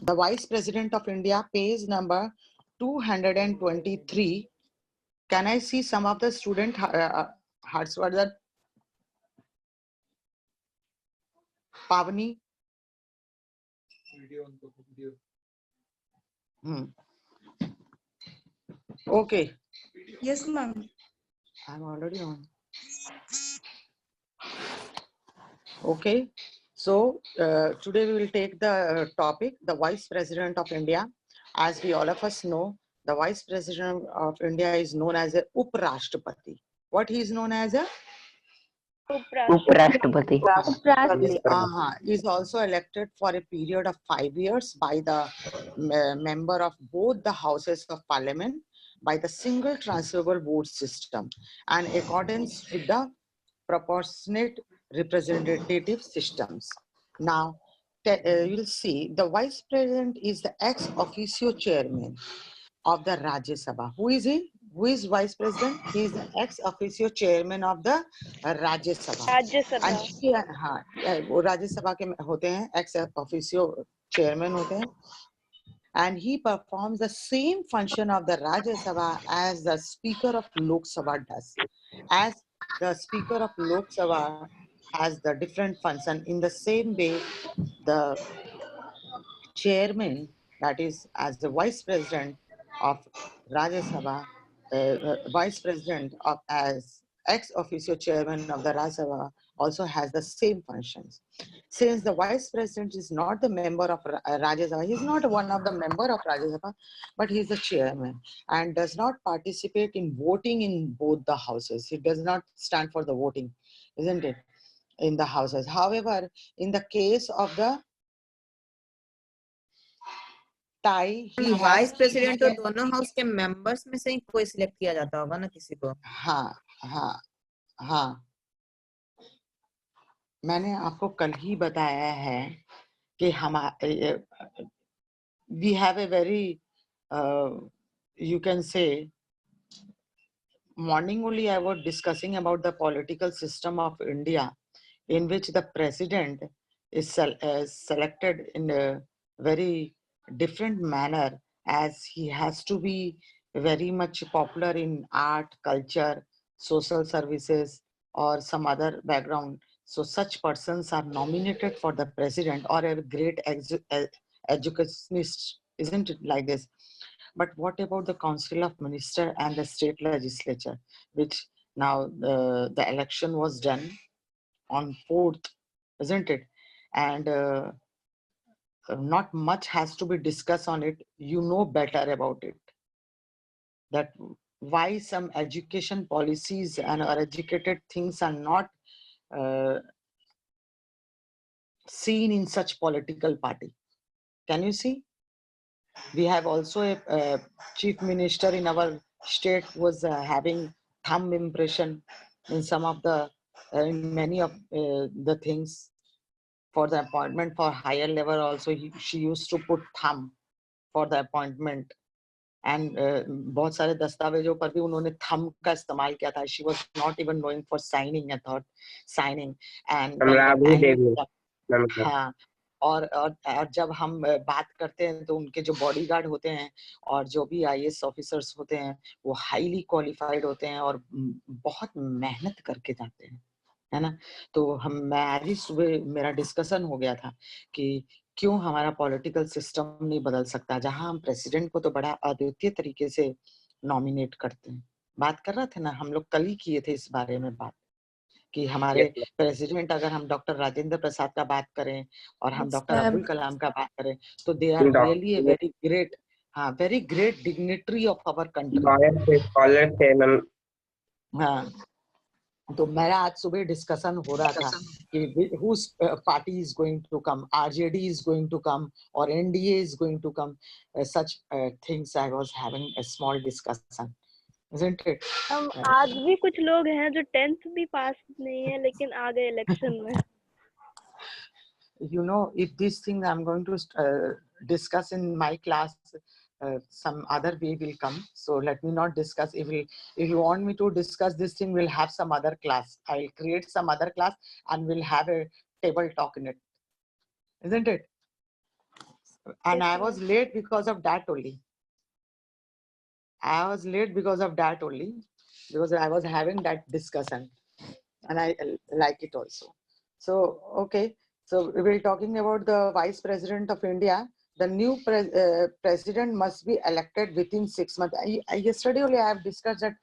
The Vice President of India, page number 223. Can I see some of the student Harshvardhan, Pavani? Okay. Yes, ma'am. I'm already on. Okay. So today we will take the topic, the Vice President of India. As we all of us know, the Vice President of India is known as a Uprashtrapati. What he is known as a Uprashtrapati. Is also elected for a period of 5 years by the member of both the houses of parliament by the single transferable vote system and accordance with the proportionate representative systems. Now, you'll see the vice president is the ex officio chairman of the Rajya Sabha. Who is he? Who is vice president? He is the ex officio chairman of the Rajya Sabha. And he, हाँ, वो राज्य सभा के होते हैं, ex officio chairman होते हैं. And he performs the same function of the Rajya Sabha as the Speaker of Lok Sabha does. As the Speaker of Lok Sabha has the different function, in the same way, the chairman, that is, as the vice president of Rajya Sabha, vice president of as ex officio chairman of the Rajya Sabha also has the same functions. Since the vice president is not the member of Rajya Sabha, he is not one of the member of Rajya Sabha, but he is the chairman and does not participate in voting in both the houses. He does not stand for the voting, isn't it, in the houses. However, in the case of the vice president तो दोनों house के members में से ही कोई select किया जाता होगा ना किसी को. हाँ हाँ हाँ, मैंने आपको कल ही बताया है कि हमारे we have a very you can say morning only I was discussing about the political system of India in which the president is selected in a very different manner, as he has to be very much popular in art, culture, social services, or some other background. So such persons are nominated for the president or a great educationist, isn't it like this? But what about the Council of Minister and the state legislature, which now the election was done on 4th, isn't it? And not much has to be discussed on it. You know better about it. That why some education policies and or educated things are not seen in such political party. Can you see? We have also a chief minister in our state was having thumb impression in some of the in many of the things. For the appointment for higher level also she used to put thumb for the appointment, and बहुत सारे दस्तावेजों पर भी उन्होंने thumb का इस्तेमाल किया था. She was not even knowing for signing, I thought signing, and हाँ, और जब हम बात करते हैं तो उनके जो बॉडीगार्ड होते हैं और जो भी IAS ऑफिसर्स होते हैं वो हाईली क्वालिफाइड होते हैं और बहुत मेहनत करके जाते हैं, है ना. तो मैं आज ही सुबह मेरा डिस्कशन हो गया था कि क्यों हमारा पॉलिटिकल सिस्टम नहीं बदल सकता, जहां हम प्रेसिडेंट को तो बड़ा अद्वितीय तरीके से नॉमिनेट करते हैं. बात कर रहे थे ना हम लोग, कल ही किए थे इस बारे में बात कि हमारे प्रेसिडेंट अगर हम डॉक्टर राजेंद्र प्रसाद का बात करें और हम डॉक्टर अब्दुल कलाम का बात करें तो they are really a very great, हाँ, very great dignitary of our country. हाँ, तो मेरा आज सुबह डिस्कशन हो रहा था कि whose party is going to come, RJD is going to come or NDA is going to come, such things I was having a small discussion, isn't it? आज भी कुछ लोग हैं जो 10th भी पास नहीं है लेकिन आ गए इलेक्शन में. You know, if this thing I'm going to discuss in my class, some other way will come. So let me not discuss. If you want me to discuss this thing, we'll have some other class. I'll create some other class and we'll have a table talk in it, isn't it? And Yes, I was ma'am. late because of that only. I was late because of that only, because I was having that discussion, and I like it also. So, okay. So we're talking about the Vice President of India. The new president must be elected within 6 months. Yesterday only I have discussed that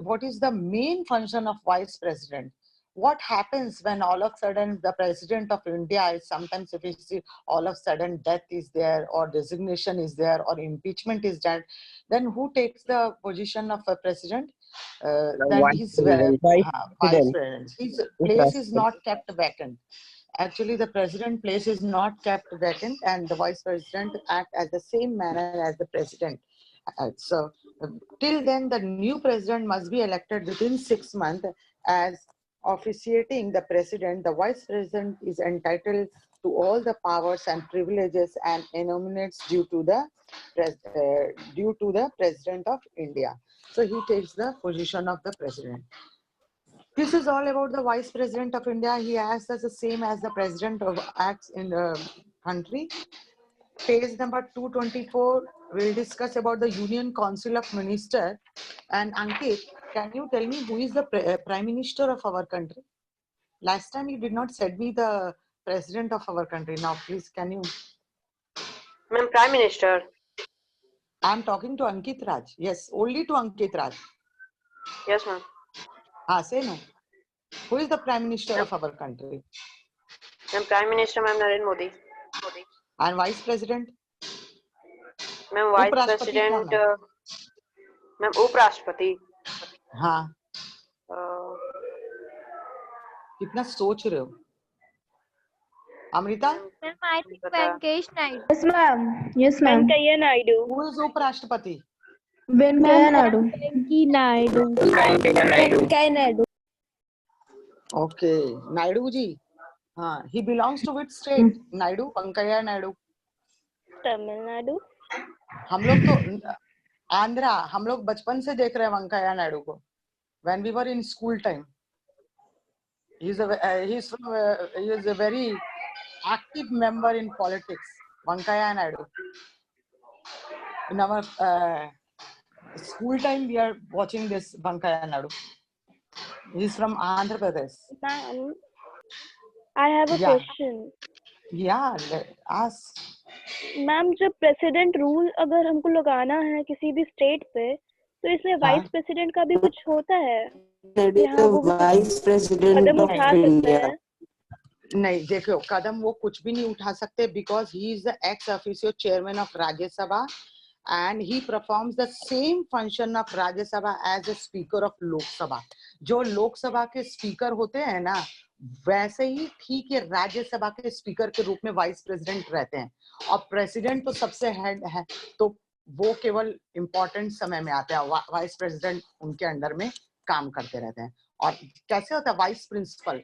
what is the main function of Vice President. What happens when all of a sudden the President of India is, sometimes if you see all of a sudden death is there, or resignation is there, or impeachment is done, then who takes the position of a president? Then Vice his President. Vice vice President. president. His place is Uprashtrapati. not kept vacant. Actually, the president place is not kept vacant, and the vice president act as the same manner as the president. So till then, the new president must be elected within 6 months. As officiating the president, the vice president is entitled to all the powers and privileges and nominates due to the president of India. So he takes the position of the president. This is all about the Vice President of India. He acts as the same as the President of acts in the country. Page number 224, we'll discuss about the Union Council of Ministers. And Ankit, can you tell me who is the Prime Minister of our country? Last time you did not send me the President of our country. Now, please, can you? Ma'am, Prime Minister. I'm talking to Ankit Raj. Yes, only to Ankit Raj. Yes, ma'am. Say no. Who is the Prime Minister of our country? Ma'am, Prime Minister, ma'am, Narendra Modi. And Vice President? Ma'am, Vice उपराष्ट्रपति कौन President, है? ma'am, Uprashtrapati. हाँ, Uh, कितना सोच रहे हो? Amrita? Ma'am, I think Pata. Venkatesh Naidu. Yes, ma'am. Yes, ma'am. Venkaiah Naidu. Who is Uprashtrapati? Venkaiah Naidu. Venkaiah Naidu. Okay, Naidu ji. हाँ, he belongs to which state? Naidu, Venkaiah Naidu. Tamil Nadu. हम लोग तो आंध्रा, हम लोग बचपन से देख रहे हैं वेंकैया नायडू को. When we were in school time, he is a very active member in politics. Venkaiah Naidu. In our school time, we are watching this Venkaiah Naidu. He is from Andhra Pradesh. Ma'am, I have a Yeah. question. Yeah, ask. Ma'am जब president rule अगर हमको लगाना है किसी भी state पे, तो इसमें वाइस प्रेसिडेंट का भी कुछ होता है? यहाँ वो वाइस प्रेसिडेंट कदम ऑफ उठा सकते इंडिया. हैं? नहीं, देखो कदम वो कुछ भी नहीं उठा सकते, because he is the ex officio chairman of Rajya Sabha and he performs the same function of Rajya Sabha as a speaker of Lok Sabha. जो लोकसभा के स्पीकर होते हैं ना, वैसे ही ठीक है राज्यसभा के स्पीकर के रूप में वाइस प्रेसिडेंट रहते हैं. और प्रेसिडेंट तो सबसे हेड है, तो वो केवल इंपॉर्टेंट समय में आते हैं. वाइस प्रेसिडेंट उनके अंडर में काम करते रहते हैं. और कैसे होता है वाइस प्रिंसिपल?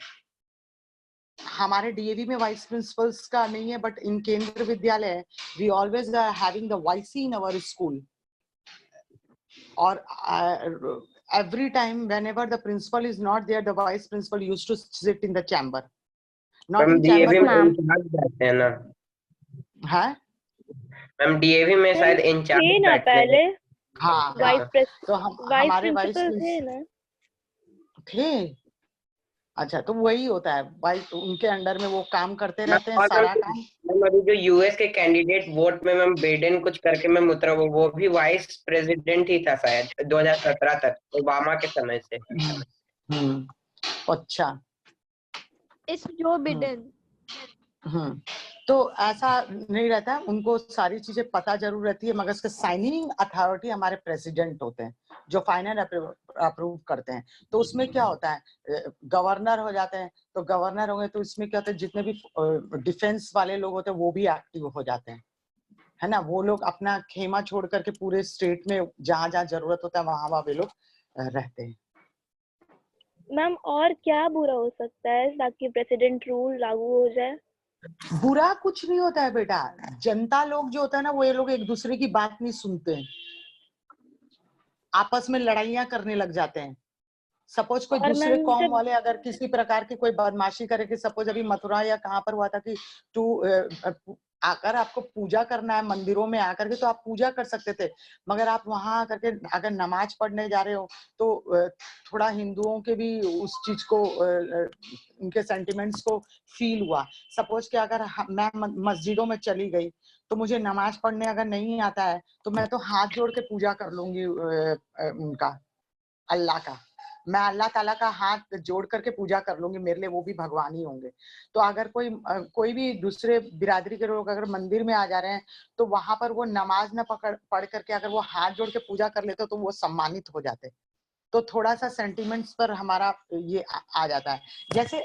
हमारे डीएवी में वाइस प्रिंसिपल्स का नहीं है, but in Kendriya Vidyalaya we always are having the vice in our school. और every time whenever the principal is not there, the vice principal used to sit in the chamber. Not in chamber, बैठते हैं ना हाँ ma'am. DAV में शायद थे in charge ना बैठते पहले हैं. हाँ, वाइस तो हमारे वाइस प्रिंसिपल थे ना. थे. अच्छा, तो वही होता है, वाइस उनके अंडर में वो काम करते रहते हैं सारा काम. मैम अभी जो यूएस के कैंडिडेट वोट में मैम बाइडेन कुछ करके मैम उतरा, वो भी वाइस प्रेसिडेंट ही था शायद 2017 तक, ओबामा के समय से. अच्छा. It's Joe Biden. तो ऐसा नहीं रहता है, उनको सारी चीजें पता जरूर रहती है, मगर इसके साइनिंग अथॉरिटी हमारे प्रेसिडेंट होते हैं जो फाइनल अप्रूव करते हैं. तो उसमें क्या होता है, गवर्नर हो जाते हैं. तो गवर्नर होंगे तो इसमें क्या होता है, जितने भी डिफेंस वाले लोग होते हैं वो भी एक्टिव हो जाते हैं, है ना. वो लोग अपना खेमा छोड़ करके पूरे स्टेट में जहां जहां जरूरत होता है वहां वे लोग रहते हैं. मैम और क्या बुरा हो सकता है ताकि प्रेसिडेंट रूल लागू हो जाए? बुरा कुछ नहीं होता है बेटा. जनता लोग जो होता है ना, वो ये लोग एक दूसरे की बात नहीं सुनते हैं, आपस में लड़ाइयां करने लग जाते हैं. सपोज कोई दूसरे कौम वाले अगर किसी प्रकार की कोई बदमाशी करे, कि सपोज अभी मथुरा या कहाँ पर हुआ था कि अगर आपको पूजा करना है मंदिरों में आकर के तो आप पूजा कर सकते थे, मगर आप वहां आकर के अगर नमाज पढ़ने जा रहे हो तो थोड़ा हिंदुओं के भी उस चीज को उनके सेंटिमेंट्स को फील हुआ। सपोज कि अगर मैं मस्जिदों में चली गई तो मुझे नमाज पढ़ने अगर नहीं आता है तो मैं तो हाथ जोड़ के पूजा कर लूंगी उनका, अल्लाह का। मैं अल्लाह ताला का हाथ जोड़ करके पूजा कर लूंगी, मेरे लिए वो भी भगवान ही होंगे। तो अगर कोई भी दूसरे बिरादरी के लोग अगर मंदिर में आ जा रहे हैं तो वहां पर वो नमाज न पढ़ करके अगर वो हाथ जोड़ के पूजा कर लेते तो वो सम्मानित हो जाते। तो थोड़ा सा सेंटिमेंट्स पर हमारा ये आ जाता है। जैसे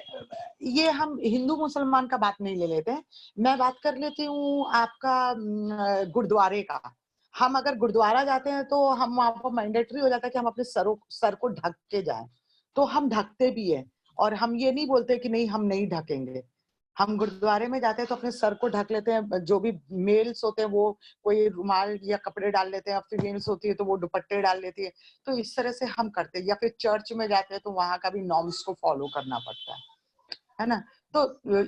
ये हम हिंदू मुसलमान का बात नहीं ले लेते हैं, मैं बात कर लेती हूँ आपका गुरुद्वारे का। हम अगर गुरुद्वारा जाते हैं तो हम वहां पर मैंडेटरी हो जाता है कि हम अपने सर को ढक के जाएं, तो हम ढकते भी है। और हम ये नहीं बोलते कि नहीं हम नहीं ढकेंगे। हम गुरुद्वारे में जाते हैं तो अपने सर को ढक लेते हैं। जो भी मेल्स होते हैं वो कोई रुमाल या कपड़े डाल लेते हैं, फीमेल्स होती है तो वो दुपट्टे डाल लेती है। तो इस तरह से हम करते हैं। या फिर चर्च में जाते हैं तो वहां का भी नॉर्म्स को फॉलो करना पड़ता है ना। तो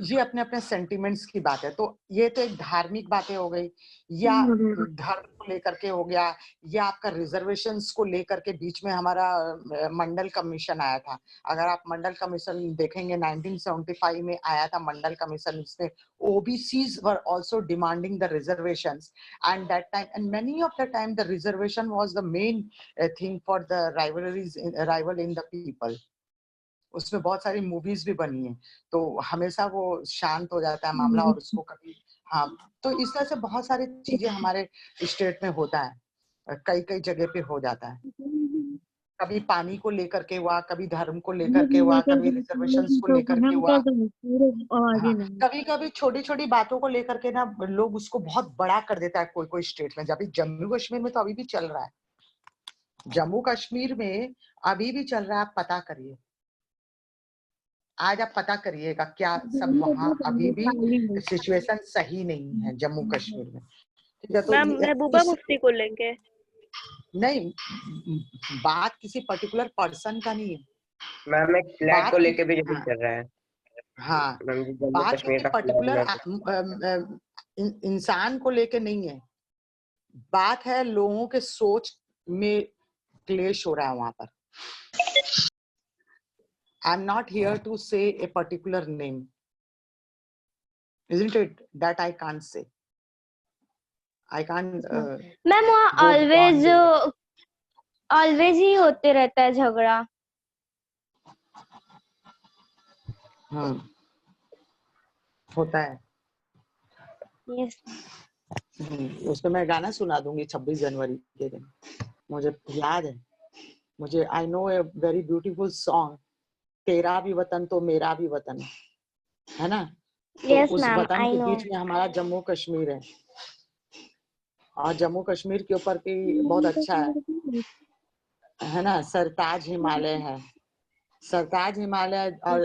ये अपने अपने सेंटिमेंट्स की बात है। तो ये तो एक धार्मिक बातें हो गई, या धर्म को लेकर के हो गया, या आपका रिजर्वेशंस को लेकर के बीच में हमारा मंडल कमीशन आया था। अगर आप मंडल कमीशन देखेंगे 1975 में आया था मंडल कमीशन। इसमें OBCs were also demanding the reservations, and that time and many of the time the reservation was the main thing for the rival in the people. उसमें बहुत सारी मूवीज भी बनी है, तो हमेशा वो शांत हो जाता है मामला और उसको कभी, हाँ। तो इस तरह से बहुत सारी चीजें हमारे स्टेट में होता है, कई जगह पे हो जाता है। कभी पानी को लेकर के हुआ, कभी धर्म को लेकर के हुआ, कभी रिजर्वेशंस को लेकर के हुआ। हाँ, कभी छोटी छोटी बातों को लेकर के ना लोग उसको बहुत बड़ा कर देता है कोई स्टेट में। जब जम्मू कश्मीर में तो अभी भी चल रहा है, जम्मू कश्मीर में अभी भी चल रहा है। आप पता करिए, आज आप पता करिएगा क्या सब वहाँ अभी भी सिचुएशन सही नहीं है जम्मू कश्मीर में। ठीक है, तो मैम महबूबा मुफ्ती को लेंगे नहीं, बात किसी पर्टिकुलर पर्सन का नहीं है। मैम एक फ्लैग को लेके भी जो हाँ, चल रहा है। हाँ, मैम जी जम्मू बात कश्मीर किसी का पर्टिकुलर इंसान को लेके नहीं है। बात है लोगों के सोच में क्लेश हो रहा है वहां पर। I'm not here to say a particular name, isn't it? That I can't say. I can't. Ma'am वहाँ ऑलवेज ही होते रहता है झगड़ा। होता है। यस उसमें मैं गाना सुना दूंगी 26 जनवरी के दिन, मुझे याद है। मुझे I know a very beautiful song, तेरा भी वतन तो मेरा भी वतन, है ना। यस तो उस मैम वतन आई के नो। बीच में हमारा जम्मू कश्मीर है, और जम्मू कश्मीर के ऊपर भी बहुत अच्छा है ना। सरताज हिमालय है, सरताज हिमालय, और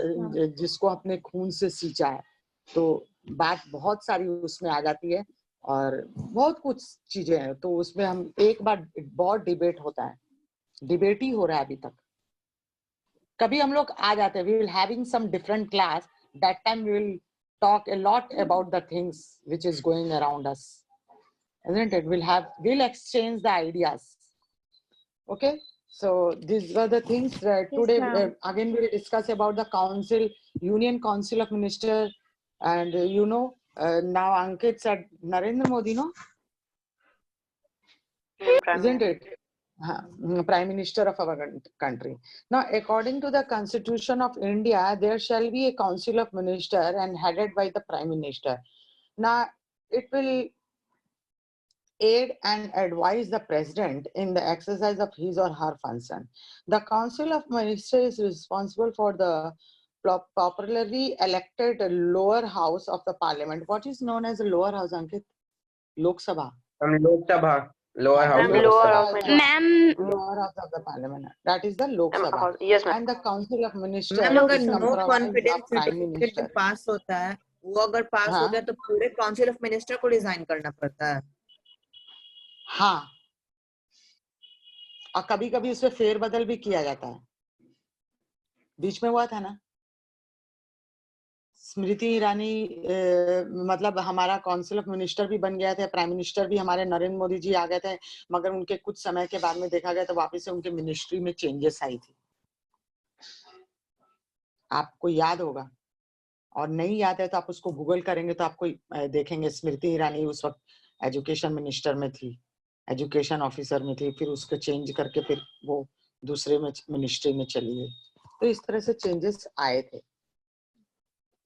जिसको अपने खून से सींचा है। तो बात बहुत सारी उसमें आ जाती है और बहुत कुछ चीजें हैं। तो उसमें हम एक बार बहुत डिबेट होता है, डिबेट ही हो रहा है अभी तक। कभी हम लोग आ जाते हैं, we will having some different class, that time we will talk a lot about the things which is going around us, isn't it? We'll exchange the ideas. Okay, so these were the things today. Again we will discuss about the council, Union Council of Minister, and now Ankit said Narendra Modi, no, isn't it? Prime Minister of our country. Now, according to the Constitution of India, there shall be a Council of Ministers and headed by the Prime Minister. Now, it will aid and advise the President in the exercise of his or her function. The Council of Ministers is responsible for the popularly elected lower house of the Parliament. What is known as the lower house, Ankit? Lok Sabha. Lok Sabha. Lower house. Ma'am Lower house of the Parliament. That is the Lok Sabha. Yes, ma'am. And the Council of Ministers ma'am अगर is no comprised confidence of Prime certificate Minister. पास होता है, वो अगर पास हो गया तो पूरे काउंसिल ऑफ मिनिस्टर को रिजाइन करना पड़ता है। हाँ, और कभी कभी उसमें फेरबदल भी किया जाता है। बीच में हुआ था ना, स्मृति ईरानी मतलब हमारा काउंसिल ऑफ मिनिस्टर भी बन गया थे, प्राइम मिनिस्टर भी हमारे नरेंद्र मोदी जी आ गए थे, मगर उनके कुछ समय के बाद में देखा गया तो वापस से उनके मिनिस्ट्री में चेंजेस आई थी। आपको याद होगा, और नहीं याद है तो आप उसको गूगल करेंगे तो आपको देखेंगे स्मृति ईरानी उस वक्त एजुकेशन मिनिस्टर में थी, एजुकेशन ऑफिसर में थी, फिर उसको चेंज करके फिर वो दूसरे में मिनिस्ट्री में चली गई। तो इस तरह से चेंजेस आए थे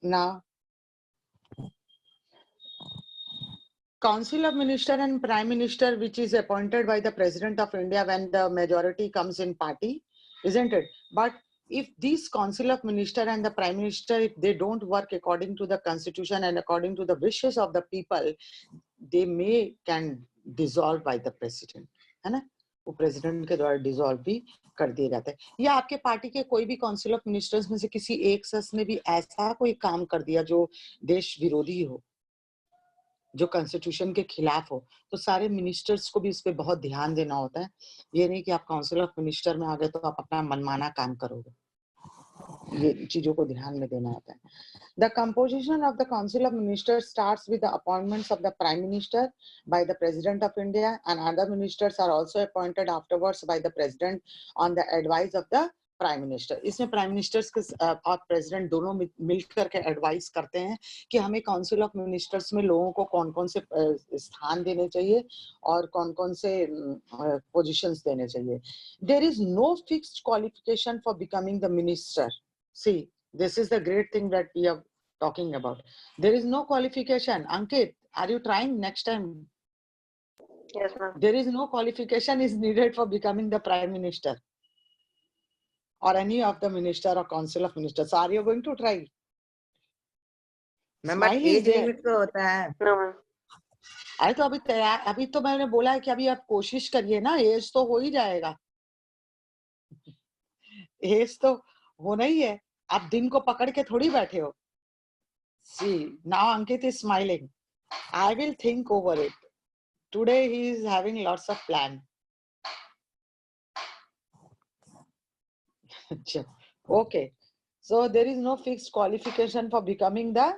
ना। Council of Minister and Prime Minister, which is appointed by the President of India when the majority comes in party, isn't it? But if this Council of Minister and the Prime Minister, if they don't work according to the Constitution and according to the wishes of the people, they can dissolve by the President, है ना? वो president के द्वारा dissolve भी कर दिया जाता है। या आपके पार्टी के कोई भी काउंसिल ऑफ मिनिस्टर्स में से किसी एक सदस्य ने भी ऐसा कोई काम कर दिया जो देश विरोधी हो, जो कॉन्स्टिट्यूशन के खिलाफ हो, तो सारे मिनिस्टर्स को भी इस पे बहुत ध्यान देना होता है। ये नहीं कि आप काउंसिल ऑफ मिनिस्टर में आ गए तो आप अपना मनमाना काम करोगे, ये चीजों को ध्यान में देना होता है। The composition of the Council of Ministers starts with the appointments of the Prime Minister by the President of India, and other ministers are also appointed afterwards by the President on the advice of the Prime Minister. इसमें Prime Ministers और President दोनों मिल करके advice करते हैं कि हमें Council of Ministers में लोगों को कौन-कौन से स्थान देने चाहिए और कौन-कौन से positions देने चाहिए। There is no fixed qualification for becoming the minister. See, this is the great thing that we are talking about. There is no qualification. Ankit, are you trying next time? Yes, ma'am. There is no qualification is needed for becoming the Prime Minister or any of the minister or council of ministers. So are you going to try? Ma'am but age limit तो होता है। No, ma'am. अरे तो अभी तो मैंने बोला है कि अभी आप कोशिश करिए ना, एज तो हो ही जाएगा, एज तो होना ही है, आप दिन को पकड़ के थोड़ी बैठे हो। See, now Ankit is smiling. I will think over it. Today he is having lots of plan. Okay. So there is no fixed qualification for becoming the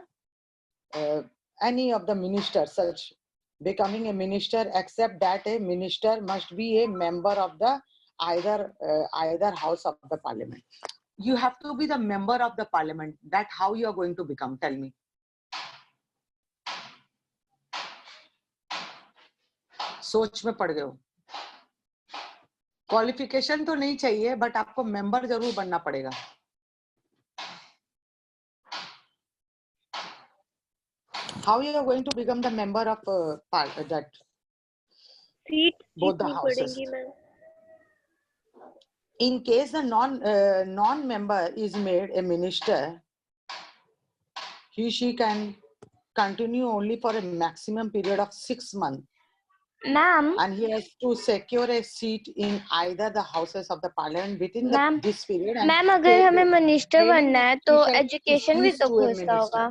any of the ministers, such becoming a minister, except that a minister must be a member of the either house of the parliament. You have to be the member of the parliament. That how you are going to become? Tell me. सोच में पड़ गए हो। Qualification तो नहीं चाहिए, but आपको member जरूर बनना पड़ेगा। How you are going to become the member of that? Seat Both the जीतनी houses. पड़ेंगी ma'am. In case the non-member is made a minister, she can continue only for a maximum period of 6 months. Ma'am And he has to secure a seat in either the houses of the parliament within this period. Ma'am अगर हमें minister बनना है तो education भी तो खोजता होगा।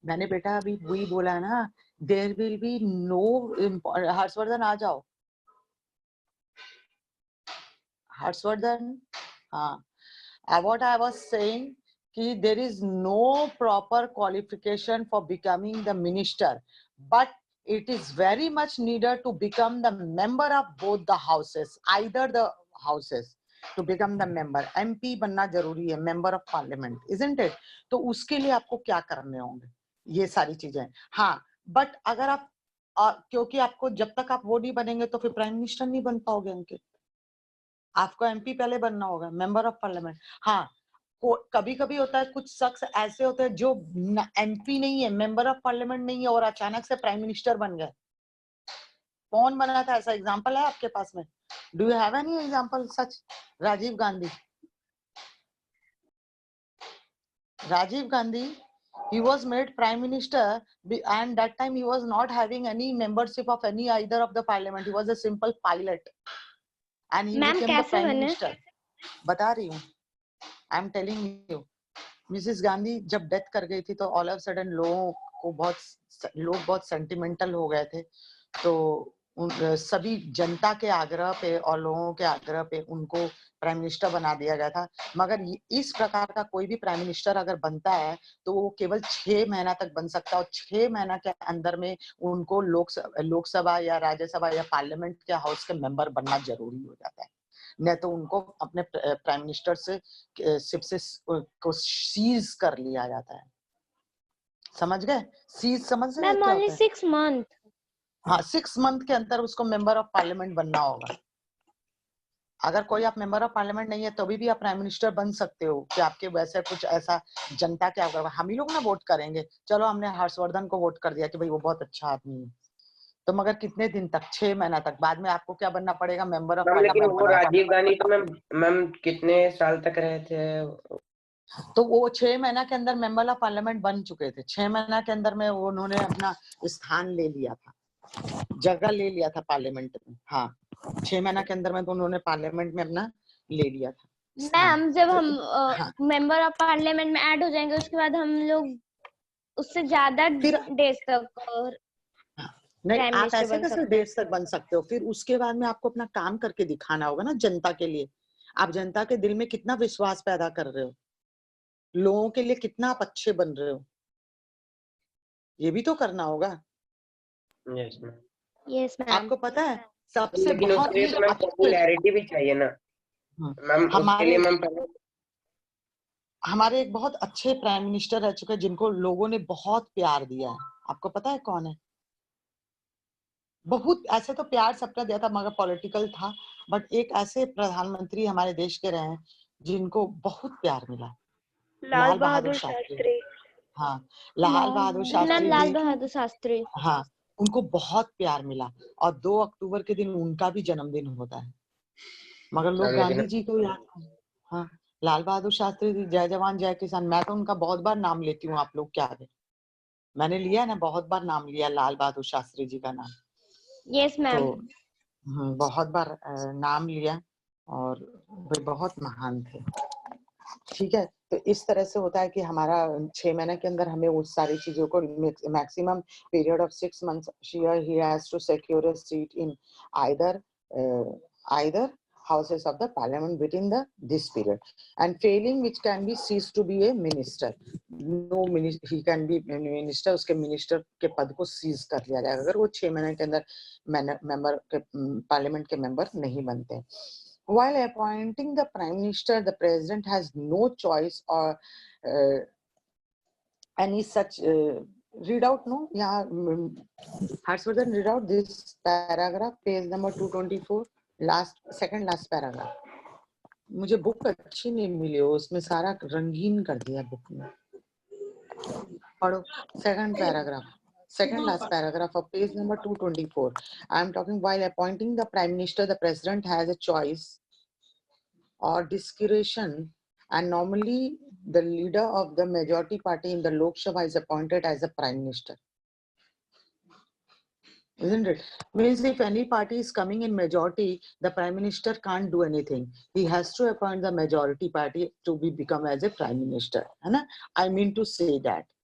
मैंने बेटा अभी वही बोला ना, there will be no Harshvardhan आ जाओ, हर्षवर्धन, हाँ, what I was saying कि there is no proper qualification for becoming the minister, but it is very much needed to become the member of both the houses, either the houses, to become the member. MP बनना जरूरी है, member of parliament, isn't it? तो उसके लिए आपको क्या करने होंगे, ये सारी चीजें। हाँ, बट अगर आप क्योंकि आपको जब तक आप वो नहीं बनेंगे तो फिर प्राइम मिनिस्टर नहीं बन पाओगे अंकित, आपको MP पहले बनना होगा, मेंबर ऑफ पार्लियामेंट। हाँ, कभी कभी होता है कुछ शख्स ऐसे होते हैं जो MP नहीं है, मेंबर ऑफ पार्लियामेंट नहीं है और अचानक से प्राइम मिनिस्टर बन गए। कौन बना था, ऐसा एग्जांपल है आपके पास में? Do you have any example such? Rajiv Gandhi, Rajiv Gandhi, he was made prime minister and that time he was not having any membership of any either of the parliament. He was a simple pilot and he became the prime minister. बता रही हूँ, I am telling you. Mrs Gandhi जब death कर गई थी तो all of sudden लोग बहुत सेंटिमेंटल हो गए थे, तो सभी जनता के आग्रह पे और लोगों के आग्रह पे उनको प्राइम मिनिस्टर बना दिया गया था। मगर इस प्रकार का कोई भी प्राइम मिनिस्टर अगर बनता है तो वो केवल 6 महीना तक बन सकता है और 6 महीना के अंदर में उनको लोकसभा या राज्यसभा या पार्लियामेंट के हाउस के मेंबर बनना जरूरी हो जाता है, नहीं तो उनको अपने प्राइम मिनिस्टर से को सीज कर लिया जाता है। समझ गए? सीज समझ गए मैम क्या ओनली होता है? 6 month। हाँ, 6 मंथ के अंदर उसको मेंबर ऑफ पार्लियामेंट बनना होगा। अगर कोई आप मेंबर ऑफ पार्लियामेंट नहीं है तो भी आप प्राइम मिनिस्टर बन सकते हो कि आपके वैसे कुछ ऐसा जनता के आग्रह। हम ही लोग ना वोट करेंगे, चलो हमने हर्षवर्धन को वोट कर दिया कि भाई वो बहुत अच्छा आदमी है, तो मगर कितने दिन तक? 6 महीना तक। बाद में आपको क्या बनना पड़ेगा? मेंबर ऑफ मैम लेकिन पार्लियामेंट वो बनना राजीव पड़ेगा। गांधी तो मैम कितने साल तक रहे थे? तो वो 6 महीना के अंदर मेंबर ऑफ पार्लियामेंट बन चुके थे। 6 महीना के अंदर में उन्होंने अपना स्थान ले लिया था, जगह ले लिया था पार्लियामेंट में। हाँ, 6 महीना के अंदर में तो उन्होंने पार्लियामेंट में अपना ले लिया था स्थान। मैम जब हम हाँ, मेंबर ऑफ पार्लियामेंट में ऐड हो जाएंगे उसके बाद हम लोग उससे ज्यादा फिर डेज तक नहीं, प्राइम आप मिनिस्टर ऐसे बन कैसे सकते हैं। देश तक बन सकते हो? फिर उसके बाद में आपको अपना काम करके दिखाना होगा ना जनता के लिए। आप जनता के दिल में कितना विश्वास पैदा कर रहे हो, लोगों के लिए कितना आप अच्छे बन रहे हो, ये भी तो करना होगा। Yes ma'am. Yes ma'am. आपको पता है सबसे लेकिन बहुत उसके लिए ही तो मैम अच्छे पॉपुलैरिटी भी चाहिए ना मैम, उसके हमारे लिए मैम पहले हमारे एक बहुत अच्छे प्राइम मिनिस्टर रह चुके हैं जिनको लोगों ने बहुत प्यार दिया है। आपको पता है कौन है? बहुत ऐसे तो प्यार सबका दिया था मगर पॉलिटिकल था, बट एक ऐसे प्रधानमंत्री हमारे देश के रहे हैं जिनको बहुत प्यार मिला। लाल बहादुर शास्त्री। हाँ, लाल बहादुर मैम शास्त्री लाल जी, बहादुर शास्त्री। हाँ, उनको बहुत प्यार मिला। और 2 अक्टूबर के दिन उनका भी जन्मदिन होता है, मगर लोग अगले दिन गांधी जी को याद। हाँ, लाल बहादुर शास्त्री जी, जय जवान जय किसान। मैं तो उनका बहुत बार नाम लेती हूँ, आप लोग क्या है, मैंने लिया है ना, बहुत बार नाम लिया लाल बहादुर शास्त्री जी का नाम। Yes ma'am. तो बहुत बार नाम लिया और वे बहुत महान थे। ठीक है, तो इस तरह से होता है कि हमारा 6 महीने के अंदर हमें उस सारी चीजों को मैक्सिमम पीरियड ऑफ 6 months ही has to secure a seat in either houses of the parliament within this period, and failing which can be ceased to be a minister. No minister, he can be minister, उसके minister के पद को seize कर लिया जाएगा अगर वो 6 महीने के अंदर मेंबर के पार्लियामेंट के मेंबर नहीं बनते। While appointing the prime minister, the president has no choice or any such read out. No, yeah, Harshvardhan, read out this paragraph, page number 224, second last paragraph. मुझे बुक अच्छी नहीं मिली हो, उसमें सारा रंगीन कर दिया बुक में। पढ़ो second last paragraph of page number 224. I am talking while appointing the prime minister, the president has a choice or discretion, and normally the leader of the majority party in the Lok Sabha is appointed as a prime minister, isn't it? Means if any party is coming in majority, the prime minister can't do anything. He has to appoint the majority party to become as a prime minister, है ना? I mean to say that.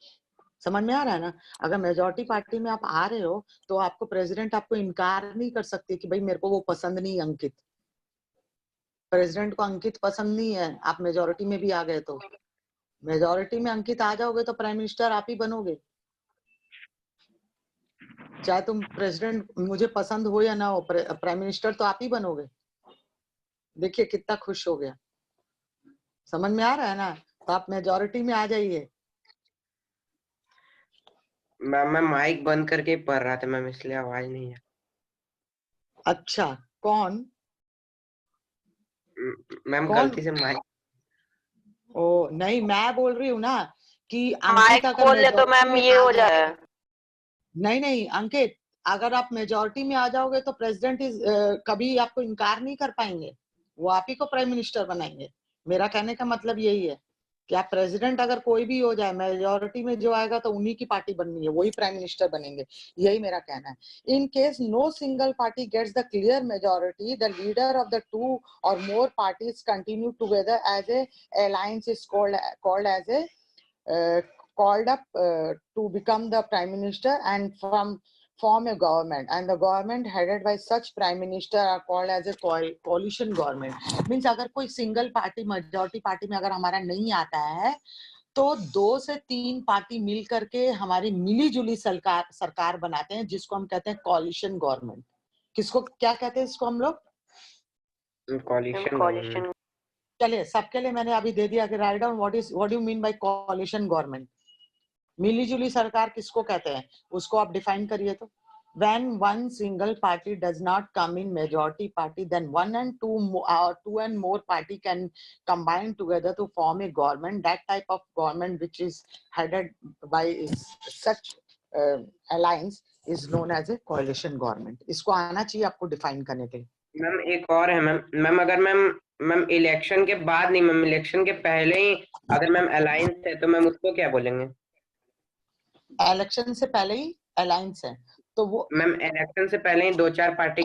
समझ में आ रहा है ना? अगर majority party में आप आ रहे हो तो आपको प्रेसिडेंट आपको इनकार नहीं कर सकते कि भाई मेरे को वो पसंद नहीं अंकित। प्रेसिडेंट को अंकित पसंद नहीं है, आप मेजॉरिटी में भी आ गए तो मेजॉरिटी में अंकित आ जाओगे तो प्राइम मिनिस्टर आप ही बनोगे। चाहे तुम प्रेसिडेंट मुझे पसंद हो या ना हो, प्राइम मिनिस्टर तो आप ही बनोगे। देखिए कितना खुश हो गया। समझ में आ रहा है ना? तो आप मेजॉरिटी में आ जाइए। मैम मैं माइक बंद करके पढ़ रहा था मैम, इसलिए आवाज नहीं है। अच्छा, कौन मैम गलती से माइक। ओ नहीं, मैं बोल रही हूँ ना कि माइक अंकित खोल ले तो मैम ये हो जाए। नहीं अंकित, अगर आप मेजॉरिटी में आ जाओगे तो प्रेसिडेंट कभी आपको इनकार नहीं कर पाएंगे, वो आप ही को प्राइम मिनिस्टर बनाएंगे। मेरा कहने का मतलब यही है कि आप प्रेसिडेंट अगर कोई भी हो जाए, मेजॉरिटी में जो आएगा तो उन्हीं की पार्टी बननी है, वही प्राइम मिनिस्टर बनेंगे। यही मेरा कहना है। In case no single party gets the clear majority, the leader of the 2 or more parties continue together as a alliance is called as a called up to become the prime minister, and from form a government, and the government headed by such prime minister are called as a coalition government. Means अगर कोई single party majority party में अगर हमारा नहीं आता है तो 2 से 3 पार्टी मिल करके हमारी मिली-जुली सरकार बनाते हैं, जिसको हम कहते हैं coalition government. किसको क्या कहते हैं इसको हम लोग? coalition. चलिए सबके लिए मैंने अभी दे दिया कि write down what do you mean by coalition government. मिलीजुली सरकार किसको कहते हैं उसको आप डिफाइन करिए. तो when one single party does not come in majority party, then one and two and more party can combine together to form a government. That type of government which is headed by such alliance is known as a coalition government. इसको आना चाहिए आपको define करने के लिए. Ma'am एक और है मैम अगर मैम इलेक्शन के बाद नहीं, मैम इलेक्शन के पहले ही अगर मैम अलायंस है तो मैम उसको क्या बोलेंगे? इलेक्शन से पहले ही अलायंस है तो वो मैम इलेक्शन से पहले ही 2-4 पार्टी